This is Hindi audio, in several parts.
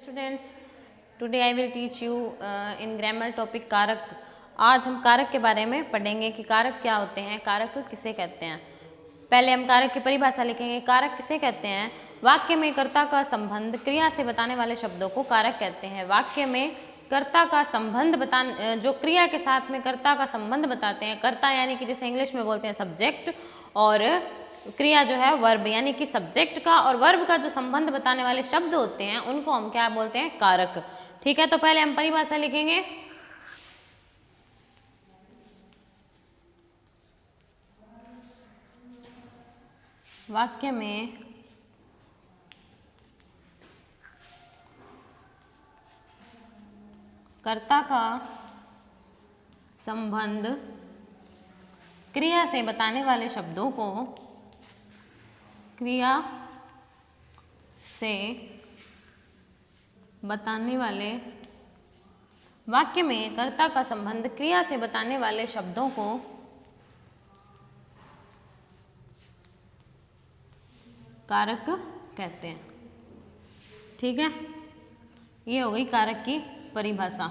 Students, today I will teach you in grammar topic कारक। आज हम कारक के बारे में पढ़ेंगे कि कारक क्या होते हैं, कारक किसे कहते हैं। पहले हम कारक की परिभाषा लिखेंगे। कारक किसे कहते हैं? वाक्य में कर्ता का संबंध क्रिया से बताने वाले शब्दों को कारक कहते हैं। वाक्य में कर्ता का संबंध जो क्रिया के साथ में कर्ता का संबंध बताते हैं। कर्ता यानी कि जैसे इंग्लिश में बोलते हैं सब्जेक्ट, और क्रिया जो है वर्ब, यानी कि सब्जेक्ट का और वर्ब का जो संबंध बताने वाले शब्द होते हैं उनको हम क्या बोलते हैं? कारक। ठीक है, तो पहले हम परिभाषा लिखेंगे। वाक्य में कर्ता का संबंध क्रिया से बताने वाले शब्दों को क्रिया से बताने वाले, वाक्य में कर्ता का संबंध क्रिया से बताने वाले शब्दों को कारक कहते हैं। ठीक है, ये हो गई कारक की परिभाषा।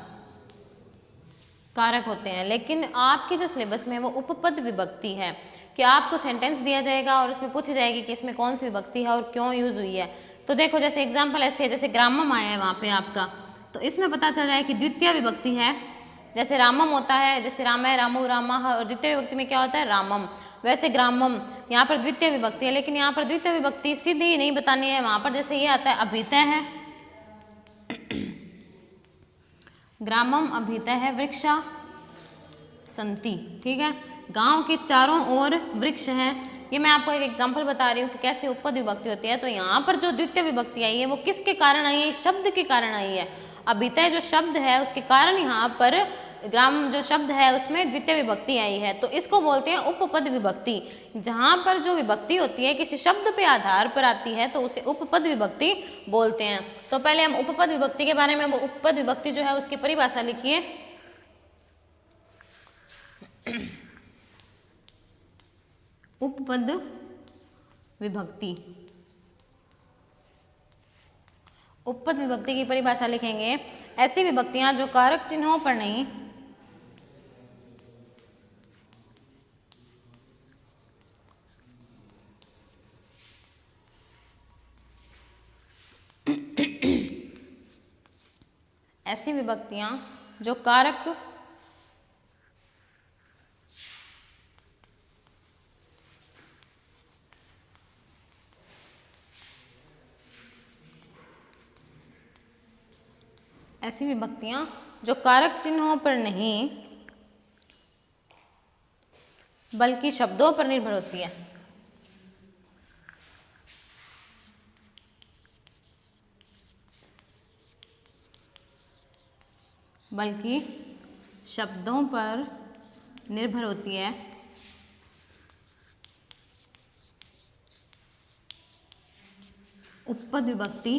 कारक होते हैं, लेकिन आपकी जो सिलेबस में है वो उपपद विभक्ति है कि आपको सेंटेंस दिया जाएगा और उसमें पूछी जाएगी कि इसमें कौन सी विभक्ति है और क्यों यूज हुई है। तो देखो, जैसे एग्जांपल ऐसे है, जैसे ग्रामम आया है वहाँ पे आपका, तो इसमें पता चल रहा है कि द्वितीय विभक्ति है। जैसे रामम होता है, जैसे रामाय रामो रामः, और द्वितीय विभक्ति में क्या होता है? रामम। वैसे ग्रामम यहाँ पर द्वितीय विभक्ति है, लेकिन यहाँ पर द्वितीय विभक्ति सीधी नहीं बतानी है। वहाँ पर जैसे ये आता है अभितय है, ग्रामम अभितय है, वृक्षा संति। ठीक है, गांव के चारों ओर वृक्ष हैं। ये मैं आपको एक एग्जांपल बता रही हूँ कि कैसे उपपद विभक्ति होती है। तो यहाँ पर जो द्वितीय विभक्ति आई है वो किसके कारण आई है? शब्द के कारण आई है। अभितय जो शब्द है उसके कारण यहाँ पर ग्राम जो शब्द है उसमें द्वितीय विभक्ति आई है, तो इसको बोलते हैं उपपद विभक्ति। जहाँ पर जो विभक्ति होती है किसी शब्द पे आधार पर आती है तो उसे उपपद विभक्ति बोलते हैं। तो पहले हम उपपद विभक्ति के बारे में, उपपद विभक्ति जो है उसकी परिभाषा लिखिए। उपपद विभक्ति, उपपद विभक्ति की परिभाषा लिखेंगे। ऐसी विभक्तियां जो कारक चिन्हों पर नहीं ऐसी विभक्तियां जो कारक ऐसी विभक्तियां जो कारक चिन्हों पर नहीं बल्कि शब्दों पर निर्भर होती है। बल्कि शब्दों पर निर्भर होती है, उपपद विभक्ति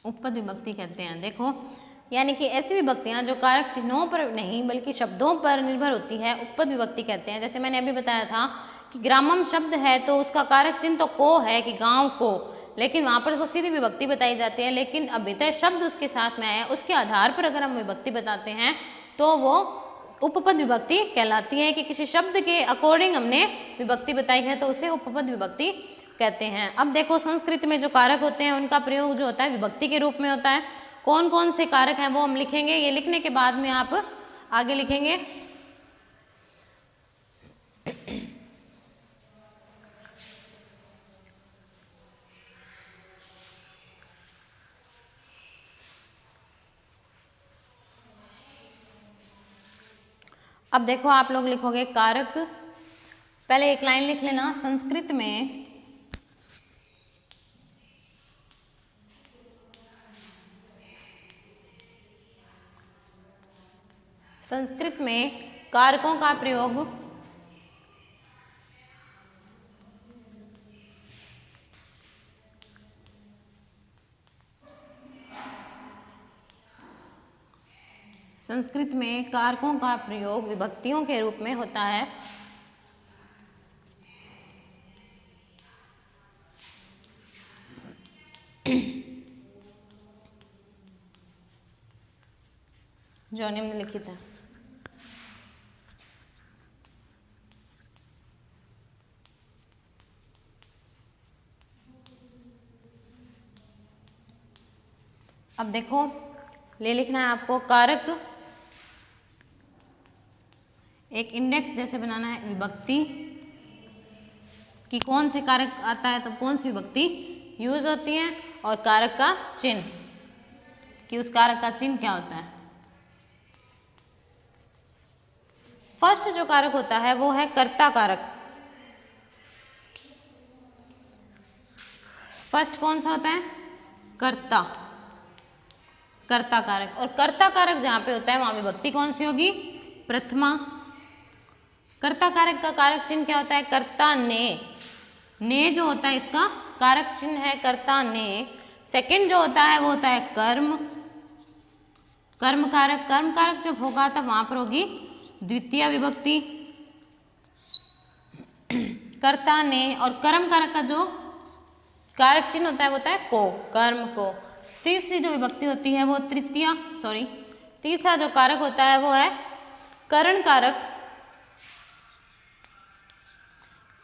उपपद विभक्ति कहते हैं। देखो, यानी कि ऐसी विभक्तियां जो कारक चिन्हों पर नहीं बल्कि शब्दों पर निर्भर होती है उपपद विभक्ति कहते हैं। जैसे मैंने अभी बताया था कि ग्रामम शब्द है तो उसका कारक चिन्ह तो को है कि गांव को, लेकिन वहां पर वो सीधी विभक्ति बताई जाती है। लेकिन अभितय शब्द उसके साथ में आया, उसके आधार पर अगर हम विभक्ति बताते हैं तो वो उपपद विभक्ति कहलाती है कि किसी शब्द के अकॉर्डिंग हमने विभक्ति बताई है तो उसे उपपद विभक्ति कहते हैं। अब देखो, संस्कृत में जो कारक होते हैं उनका प्रयोग जो होता है विभक्ति के रूप में होता है। कौन कौन से कारक हैं वो हम लिखेंगे। ये लिखने के बाद में आप आगे लिखेंगे। अब देखो, आप लोग लिखोगे कारक, पहले एक लाइन लिख लेना। संस्कृत में कारकों का प्रयोग संस्कृत में कारकों का प्रयोग विभक्तियों के रूप में होता है। जो निम्नलिखित है। अब देखो, ले लिखना है आपको कारक, एक इंडेक्स जैसे बनाना है विभक्ति कि कौन से कारक आता है तो कौन सी विभक्ति यूज होती है, और कारक का चिन्ह कि उस कारक का चिन्ह क्या होता है। फर्स्ट जो कारक होता है वो है कर्ता कारक। फर्स्ट कौन सा होता है? कर्ता, कर्ता कारक। और कर्ता कारक जहां पे होता है वहां विभक्ति कौन सी होगी? प्रथमा। कर्ता कारक का कारक चिन्ह क्या होता है? कर्ता ने जो होता है इसका कारक चिन्ह है कर्ता ने। सेकंड जो होता है वो होता है कर्म, कर्म कारक। कर्म कारक जब होगा तब वहां पर होगी द्वितीय विभक्ति, कर्ता ने। और कर्म कारक का जो कारक चिन्ह होता है वो होता है को, कर्म को। तीसरी जो विभक्ति होती है वो तीसरा जो कारक होता है वो है करण कारक।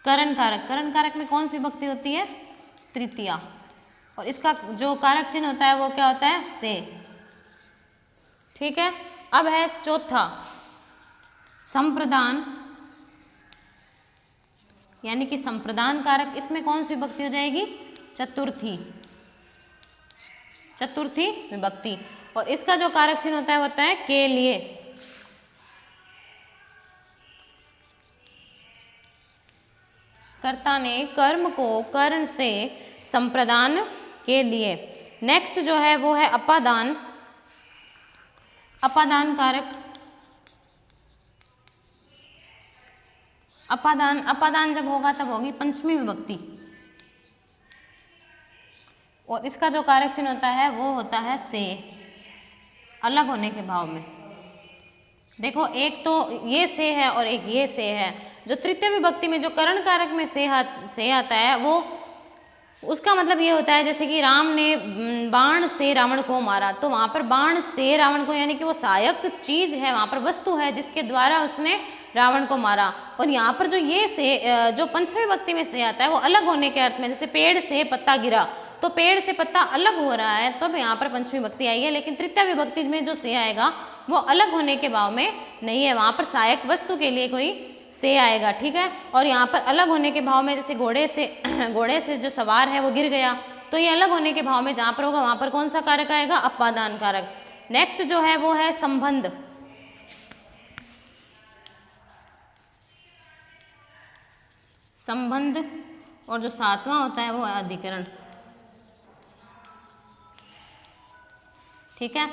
करण कारक, करण कारक में कौन सी विभक्ति होती है? तृतीया। और इसका जो कारक चिन्ह होता है वो क्या होता है? से। ठीक है। अब है चौथा संप्रदान, यानी कि संप्रदान कारक। इसमें कौन सी विभक्ति हो जाएगी? चतुर्थी, चतुर्थी विभक्ति। और इसका जो कारक चिन्ह होता है वो होता है के लिए। कर्ता ने कर्म को कर्ण से संप्रदान के लिए। नेक्स्ट जो है वो है अपादान, अपादान कारक। अपादान जब होगा तब होगी पंचमी विभक्ति। और इसका जो कारक चिन्ह होता है वो होता है से, अलग होने के भाव में। देखो, एक तो ये से है और एक ये से है। जो तृतीय विभक्ति में जो करण कारक में से आता है वो उसका मतलब ये होता है जैसे कि राम ने बाण से रावण को मारा, तो वहां पर बाण से रावण को, यानी कि वो सहायक चीज है, वहां पर वस्तु है जिसके द्वारा उसने रावण को मारा। और यहाँ पर जो ये से जो पंचमी विभक्ति में से आता है वो अलग होने के अर्थ में, जैसे पेड़ से पत्ता गिरा तो पेड़ से पत्ता अलग हो रहा है तो यहाँ पर पंचमी विभक्ति आई है। लेकिन तृतीय विभक्ति में जो से आएगा वो अलग होने के भाव में नहीं है, वहां पर सहायक वस्तु के लिए कोई से आएगा। ठीक है। और यहाँ पर अलग होने के भाव में, जैसे घोड़े से जो सवार है वो गिर गया तो ये अलग होने के भाव में जहां पर होगा वहां पर कौन सा कारक आएगा? अपादान कारक। नेक्स्ट जो है वो है संबंध। संबंध। और जो सातवां होता है वो है अधिकरण। ठीक है।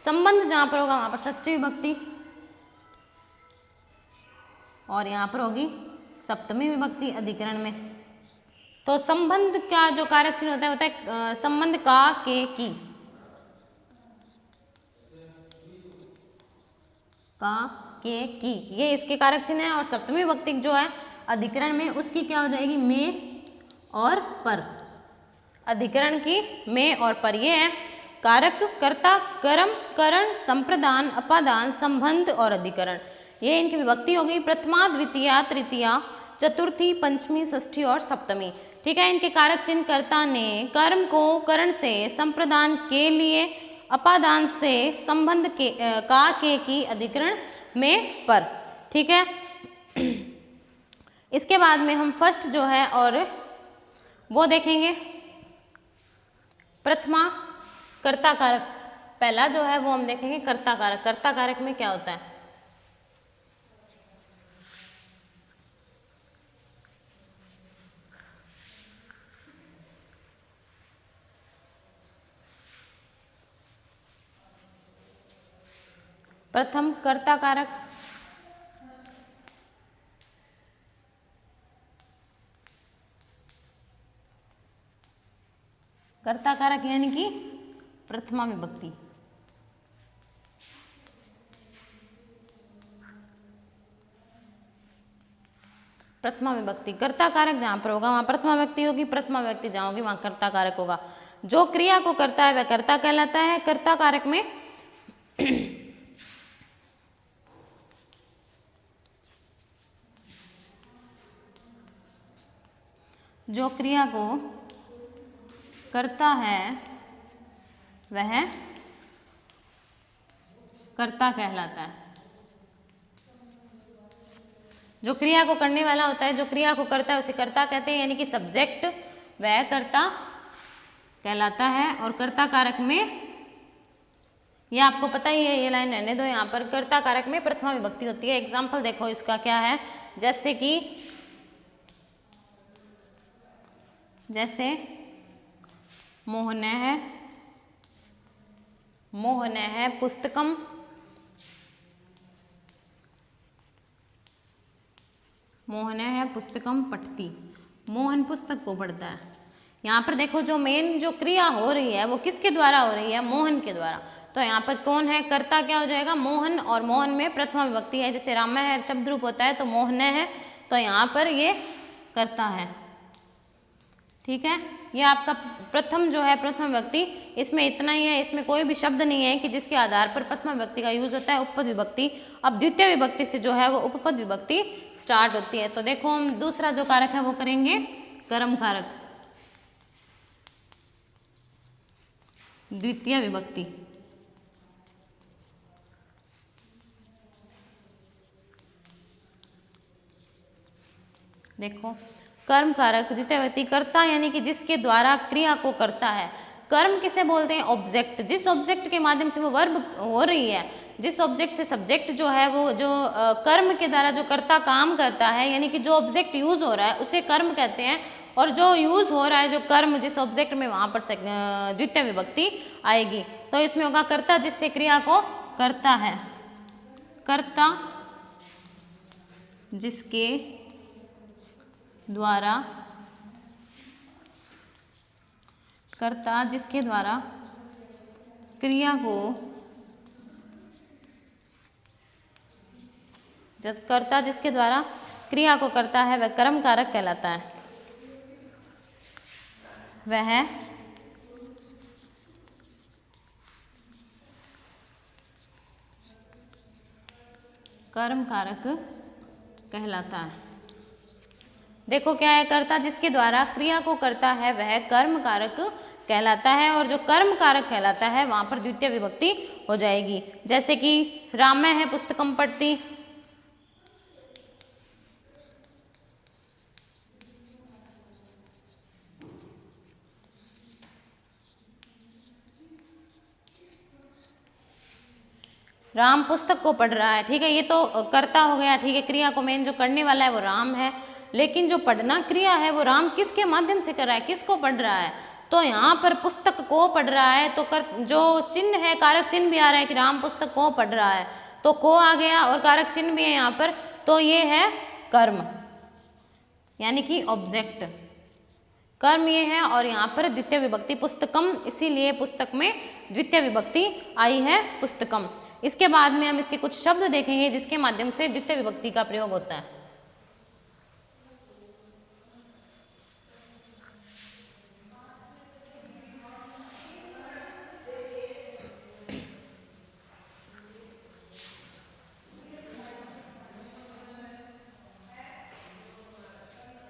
संबंध जहां पर होगा वहां पर षष्ठी विभक्ति, और यहाँ पर होगी सप्तमी विभक्ति अधिकरण में। तो संबंध का जो कारक चिन्ह होता है संबंध का के की, का के की, ये इसके कारक चिन्ह है। और सप्तमी विभक्ति जो है अधिकरण में उसकी क्या हो जाएगी? में और पर। अधिकरण की में और पर। ये है कारक, कर्ता, कर्म, करण, संप्रदान, अपादान, संबंध और अधिकरण। ये इनकी विभक्ति हो गई प्रथमा, द्वितीया, तृतीया, चतुर्थी, पंचमी, षष्ठी और सप्तमी। ठीक है। इनके कारक चिन्ह कर्ता ने कर्म को करण से, संप्रदान के लिए, अपादान से, संबंध के का के की, अधिकरण में पर। ठीक है। इसके बाद में हम फर्स्ट जो है और वो देखेंगे प्रथमा कर्ता कारक। पहला जो है वो हम देखेंगे कर्ता कारक। कर्ता कारक में क्या होता है? प्रथम कर्ता कारक, कर्ता कारक यानी कि प्रथमा विभक्ति। प्रथमा विभक्ति। कर्ता कारक जहाँ पर होगा वहाँ प्रथमा विभक्ति होगी, प्रथमा विभक्ति जहाँ होगी वहाँ कर्ता कारक होगा। जो क्रिया को करता है वह कर्ता कहलाता है। कर्ता कारक में जो क्रिया को करता है वह कर्ता कहलाता है। जो क्रिया को करने वाला होता है, जो क्रिया को करता है उसे कर्ता कहते हैं, यानी कि सब्जेक्ट वह कर्ता कहलाता है। और कर्ता कारक में, ये आपको पता ही है, ये लाइन रहने दो। यहाँ पर कर्ता कारक में प्रथमा विभक्ति होती है। एग्जाम्पल देखो इसका क्या है, जैसे मोहनः पुस्तकम, मोहनः पुस्तकम पठति। मोहन पुस्तक को पढ़ता है। यहाँ पर देखो जो मेन जो क्रिया हो रही है वो किसके द्वारा हो रही है, मोहन के द्वारा। तो यहाँ पर कौन है, कर्ता क्या हो जाएगा, मोहन। और मोहन में प्रथमा विभक्ति है, जैसे राम है शब्द रूप होता है तो मोहन है, तो यहाँ पर ये कर्ता है। ठीक है, ये आपका प्रथम जो है प्रथमा विभक्ति, इसमें इतना ही है, इसमें कोई भी शब्द नहीं है कि जिसके आधार पर प्रथमा विभक्ति का यूज होता है। उपपद विभक्ति, अब द्वितीय विभक्ति से जो है वो उपपद विभक्ति स्टार्ट होती है। तो देखो हम दूसरा जो कारक है वो करेंगे कर्म कारक, द्वितीय विभक्ति। देखो कर्म कारक द्वितीय विभक्ति, कर्ता यानी कि जिसके द्वारा क्रिया को करता है। कर्म किसे बोलते हैं, ऑब्जेक्ट। जिस ऑब्जेक्ट के माध्यम से वो वर्ब हो रही है, जिस ऑब्जेक्ट से सब्जेक्ट जो है वो जो कर्म के द्वारा जो कर्ता काम करता है, यानी कि जो ऑब्जेक्ट यूज हो रहा है उसे कर्म कहते हैं। और जो यूज हो रहा है जो कर्म जिस ऑब्जेक्ट में, वहां पर द्वितीय विभक्ति आएगी। तो इसमें होगा कर्ता जिससे क्रिया को करता है, कर्ता जिसके द्वारा, कर्ता जिसके द्वारा क्रिया को, कर्ता जिसके द्वारा क्रिया को करता है वह कर्म कारक कहलाता है। वह कर्म कारक कहलाता है। देखो क्या है, कर्ता जिसके द्वारा क्रिया को करता है वह कर्म कारक कहलाता है। और जो कर्म कारक कहलाता है वहां पर द्वितीय विभक्ति हो जाएगी। जैसे कि राम है पुस्तकम पढ़ती, राम पुस्तक को पढ़ रहा है। ठीक है, ये तो कर्ता हो गया। ठीक है, क्रिया को मेन जो करने वाला है वो राम है, लेकिन जो पढ़ना क्रिया है वो राम किसके माध्यम से कर रहा है, किसको पढ़ रहा है, तो यहाँ पर पुस्तक को पढ़ रहा है। तो जो चिन्ह है, कारक चिन्ह भी आ रहा है कि राम पुस्तक को पढ़ रहा है, तो को आ गया और कारक चिन्ह भी है यहाँ पर, तो ये है कर्म यानी कि ऑब्जेक्ट, कर्म ये है। और यहाँ पर द्वितीय विभक्ति पुस्तकम, इसीलिए पुस्तक में द्वितीय विभक्ति आई है पुस्तकम। इसके बाद में हम इसके कुछ शब्द देखेंगे जिसके माध्यम से द्वितीय विभक्ति का प्रयोग होता है।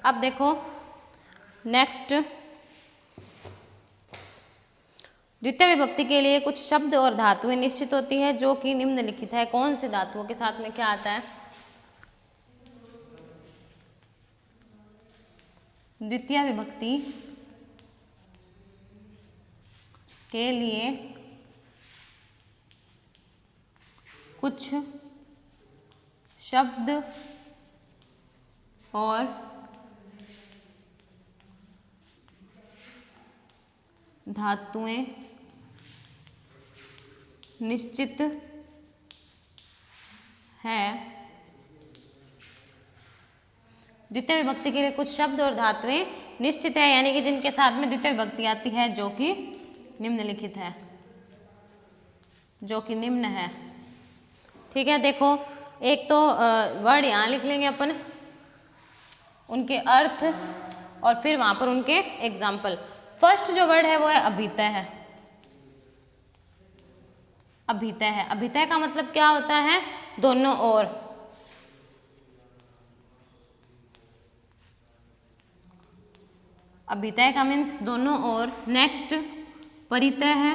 अब देखो नेक्स्ट, द्वितीय विभक्ति के लिए कुछ शब्द और धातुएं निश्चित होती है जो कि निम्नलिखित है। कौन से धातुओं के साथ में क्या आता है, द्वितीय विभक्ति के लिए कुछ शब्द और धातुएं निश्चित है। द्वितीय विभक्ति के लिए कुछ शब्द और धातुएं निश्चित है, यानी कि जिनके साथ में द्वितीय विभक्ति आती है, जो कि निम्नलिखित है, जो कि निम्न है। ठीक है, देखो एक तो वर्ड यहाँ लिख लेंगे अपन, उनके अर्थ और फिर वहां पर उनके एग्जाम्पल। फर्स्ट जो वर्ड है वो है अभितय है। अभितय है, अभितय का मतलब क्या होता है? दोनों ओर। अभितय का मीन्स दोनों ओर। नेक्स्ट परितय है।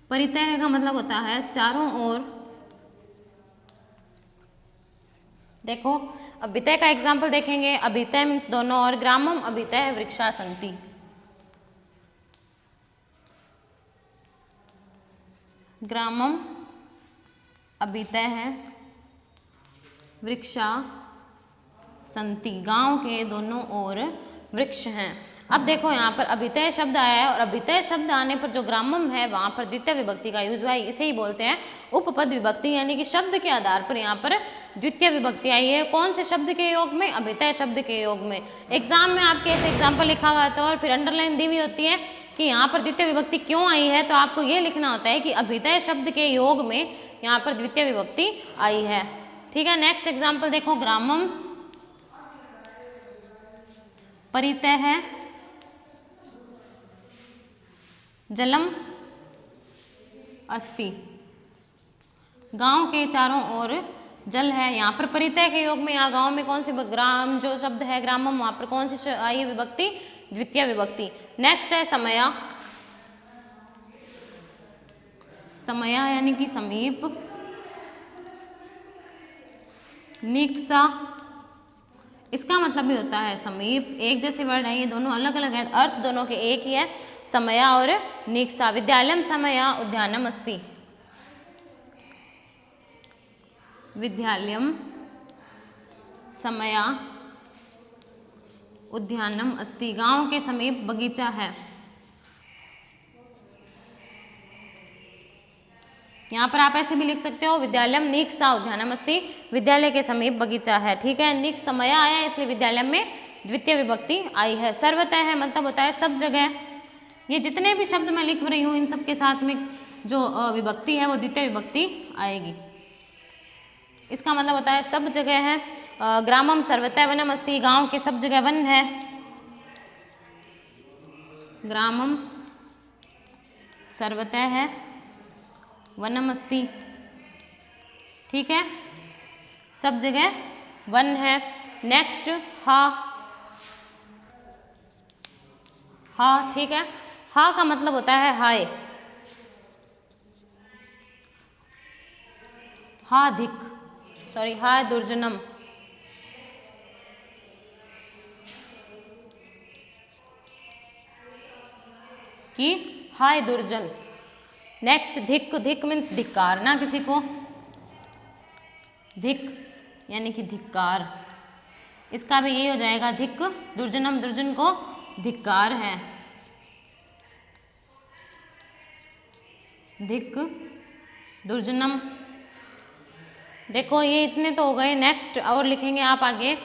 परितय का मतलब होता है चारों ओर। देखो अभितय का एग्जाम्पल देखेंगे, अभितय मीन्स दोनों ओर। ग्रामम अभितय वृक्षा सन्ति। ग्रामम अभितय है वृक्षा सन्ति, गांव के दोनों ओर वृक्ष हैं। अब देखो यहाँ पर अभितय शब्द आया है और अभितय शब्द आने पर जो ग्रामम है वहां पर द्वितीय विभक्ति का यूज हुआ है, इसे ही बोलते हैं उपपद विभक्ति, यानी कि शब्द के आधार पर यहाँ पर द्वितीय विभक्ति आई है। कौन से शब्द के योग में? अभितय शब्द के योग में। एग्जाम में आपके ऐसे एग्जाम्पल लिखा हुआ था और फिर अंडरलाइन दी हुई होती है कि यहाँ पर द्वितीय विभक्ति क्यों आई है, तो आपको ये लिखना होता है कि अभितय शब्द के योग में यहाँ पर द्वितीय विभक्ति आई है। ठीक है, नेक्स्ट एग्जाम्पल देखो, ग्रामम परितय है जलम अस्ति, गांव के चारों ओर जल है। यहाँ पर परितय के योग में, यहाँ गांव में कौन सी ग्राम जो शब्द है ग्रामम, वहां पर कौन सी आई है विभक्ति? द्वितीय विभक्ति। नेक्स्ट है समया। समया यानी कि समीप। निक्सा, इसका मतलब भी होता है समीप। एक जैसे वर्ड है, ये दोनों अलग अलग हैं, अर्थ दोनों के एक ही है, समया और निक्सा। विद्यालयम समया उद्यानम अस्ति। विद्यालयम समया उद्यानम अस्ति, गांव के समीप बगीचा है। यहाँ पर आप ऐसे भी लिख सकते हो, विद्यालयम निक्सा उद्यानम अस्ति, विद्यालय के समीप बगीचा है। ठीक है, निक समया आया इसलिए विद्यालय में द्वितीय विभक्ति आई है। सर्वतः है मतलब होता है सब जगह। ये जितने भी शब्द मैं लिख रही हूँ इन सब के साथ में जो विभक्ति है वो द्वितीय विभक्ति आएगी। इसका मतलब होता है सब जगह है। ग्रामम सर्वतः वनम अस्ति, गांव के सब जगह वन है। ग्रामम सर्वतः है वनम अस्ति। ठीक है, सब जगह वन है। नेक्स्ट हा। हा, ठीक है, हा का मतलब होता है हाय। हा धिक, सॉरी, हाय दुर्जनम। कि हाय दुर्जन। नेक्स्ट धिक। धिक मीन्स धिक्कारना किसी को। धिक यानी कि धिक्कार, इसका भी यही हो जाएगा धिक। दुर्जनम, दुर्जन को धिक्कार है। धिक दुर्जनम। देखो ये इतने तो हो गए। नेक्स्ट और लिखेंगे आप आगे।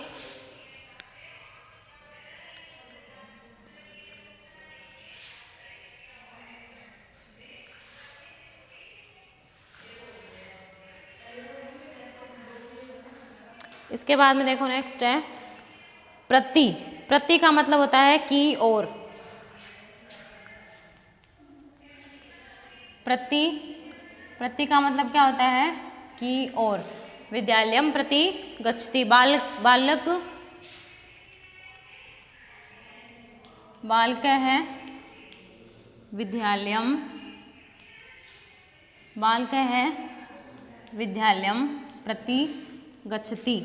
इसके बाद में देखो नेक्स्ट है प्रति। प्रति का मतलब होता है की ओर। प्रति, प्रति का मतलब क्या होता है? की ओर। विद्यालयम प्रति गच्छति, बालक, बालक, बालक है विद्यालयम, बालक है विद्यालयम प्रति गच्छति।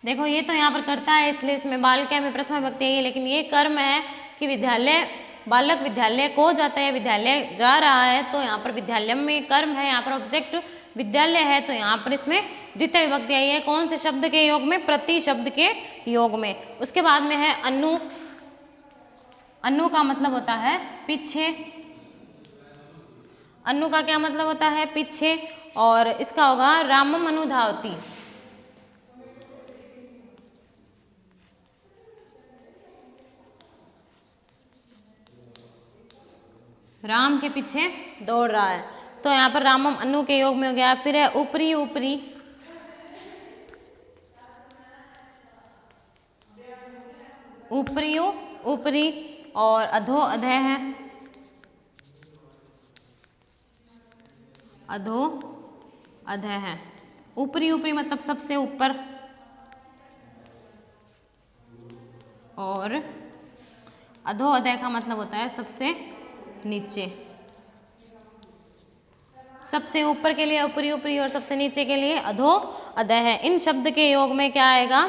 देखो ये तो यहाँ पर करता है इसलिए इसमें बालक में प्रथमा विभक्ति है, लेकिन ये कर्म है कि विद्यालय, बालक विद्यालय को जाता है, विद्यालय जा रहा है, तो यहाँ पर विद्यालयम में कर्म है। यहाँ पर ऑब्जेक्ट विद्यालय है, तो यहाँ पर इसमें द्वितीय विभक्ति आई है। कौन से शब्द के योग में? प्रति शब्द के योग में। उसके बाद में है अनु। अनु का मतलब होता है पीछे। अनु का क्या मतलब होता है? पीछे। और इसका होगा रामम अनुधावती। राम के पीछे दौड़ रहा है, तो यहाँ पर रामम अनु के योग में हो गया। फिर है ऊपरी। ऊपरी ऊपरी ऊपरी, और अधो अधः है, अधो अधः है। ऊपरी ऊपरी मतलब सबसे ऊपर, और अधो अधः का मतलब होता है सबसे नीचे। सबसे ऊपर के लिए ऊपरी ऊपरी और सबसे नीचे के लिए अधो अधः है। इन शब्द के योग में क्या आएगा?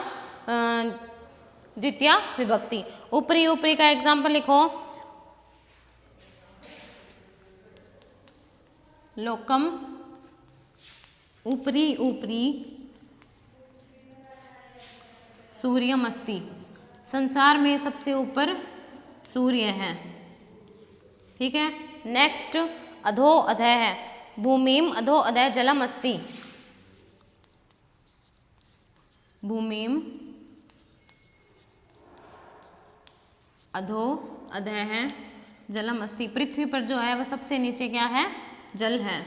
द्वितीय विभक्ति। ऊपरी ऊपरी का एग्जाम्पल लिखो, लोकम ऊपरी ऊपरी सूर्यम अस्ति, संसार में सबसे ऊपर सूर्य है। ठीक है। नेक्स्ट अधो अधः है, भूमिम अधो अधः जलम अस्ति, भूमिम अधो अधः है जलम अस्ति, पृथ्वी पर जो है वह सबसे नीचे क्या है? जल है।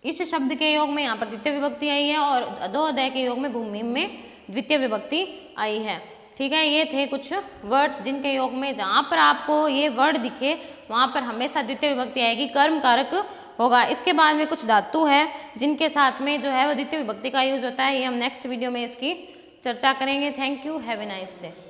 इस शब्द के योग में यहाँ पर द्वितीय विभक्ति आई है और अधो अधः के योग में भूमि में द्वितीय विभक्ति आई है। ठीक है। ये थे कुछ वर्ड्स जिनके योग में जहाँ पर आपको ये वर्ड दिखे वहाँ पर हमेशा द्वितीय विभक्ति आएगी, कर्म कारक होगा। इसके बाद में कुछ धातु है जिनके साथ में जो है वो द्वितीय विभक्ति का यूज होता है। ये हम नेक्स्ट वीडियो में इसकी चर्चा करेंगे। Thank you, have a nice day.